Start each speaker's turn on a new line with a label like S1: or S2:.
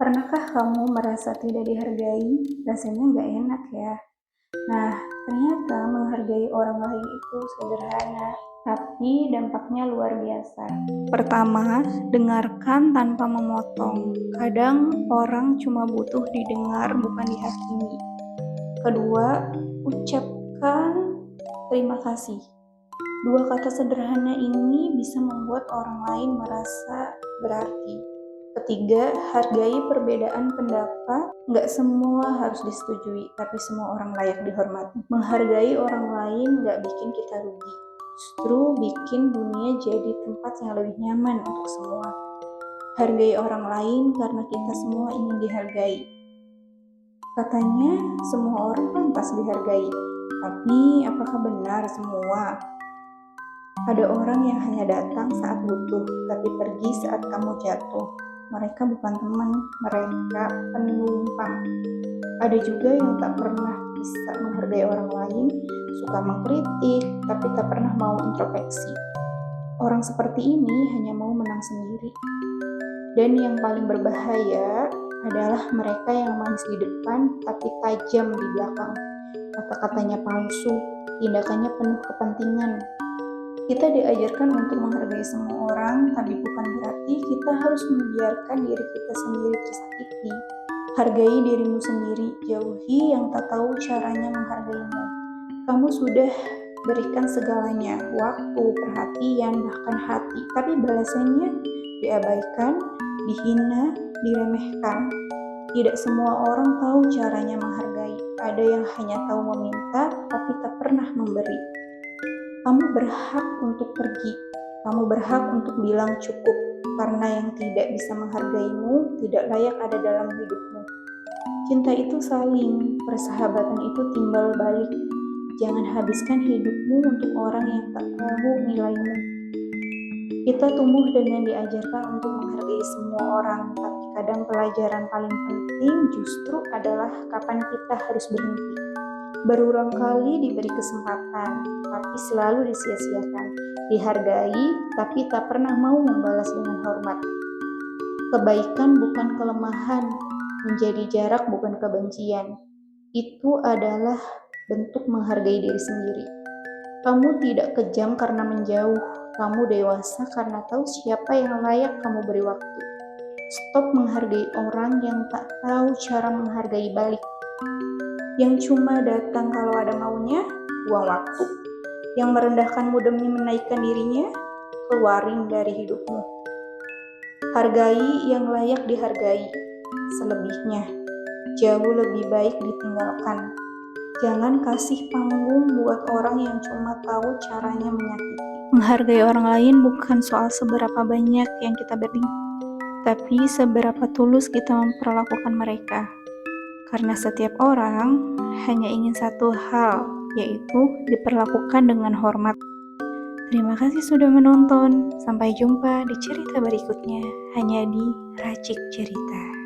S1: Pernahkah kamu merasa tidak dihargai? Rasanya nggak enak ya. Nah, ternyata menghargai orang lain itu sederhana, tapi dampaknya luar biasa. Pertama, dengarkan tanpa memotong. Kadang orang cuma butuh didengar, bukan dihakimi. Kedua, ucapkan terima kasih. Dua kata sederhana ini bisa membuat orang lain merasa berarti. Ketiga, hargai perbedaan pendapat. Nggak semua harus disetujui, tapi semua orang layak dihormati. Menghargai orang lain nggak bikin kita rugi, justru bikin dunia jadi tempat yang lebih nyaman untuk semua. Hargai orang lain karena kita semua ingin dihargai. Katanya semua orang pantas dihargai, tapi apakah benar semua? Ada orang yang hanya datang saat butuh, tapi pergi saat kamu jatuh. Mereka bukan teman, mereka penumpang. Ada juga yang tak pernah bisa menghargai orang lain, suka mengkritik, tapi tak pernah mau introspeksi. Orang seperti ini hanya mau menang sendiri. Dan yang paling berbahaya adalah mereka yang manis di depan, tapi tajam di belakang. Kata-katanya palsu, tindakannya penuh kepentingan. Kita diajarkan untuk menghargai semua orang, tapi bukan berarti kita harus membiarkan diri kita sendiri tersakiti. Hargai dirimu sendiri, jauhi yang tak tahu caranya menghargaimu. Kamu sudah berikan segalanya, waktu, perhatian, bahkan hati, tapi balasannya diabaikan, dihina, diremehkan. Tidak semua orang tahu caranya menghargai. Ada yang hanya tahu meminta, tapi tak pernah memberi. Kamu berhak untuk pergi, kamu berhak untuk bilang cukup, karena yang tidak bisa menghargaimu tidak layak ada dalam hidupmu. Cinta itu saling, persahabatan itu timbal balik. Jangan habiskan hidupmu untuk orang yang tak tahu nilaimu. Kita tumbuh dengan diajarkan untuk menghargai semua orang, tapi kadang pelajaran paling penting justru adalah kapan kita harus berhenti. Berulang kali diberi kesempatan, tapi selalu disia-siakan. Dihargai, tapi tak pernah mau membalas dengan hormat. Kebaikan bukan kelemahan, menjadi jarak bukan kebencian. Itu adalah bentuk menghargai diri sendiri. Kamu tidak kejam karena menjauh, kamu dewasa karena tahu siapa yang layak kamu beri waktu. Stop menghargai orang yang tak tahu cara menghargai balik. Yang cuma datang kalau ada maunya, buang waktu. Yang merendahkanmu demi menaikkan dirinya, keluarin dari hidupmu. Hargai yang layak dihargai. Selebihnya, jauh lebih baik ditinggalkan. Jangan kasih panggung buat orang yang cuma tahu caranya menyakiti. Menghargai orang lain bukan soal seberapa banyak yang kita beri, tapi seberapa tulus kita memperlakukan mereka. Karena setiap orang hanya ingin satu hal, yaitu diperlakukan dengan hormat. Terima kasih sudah menonton. Sampai jumpa di cerita berikutnya, hanya di Racik Cerita.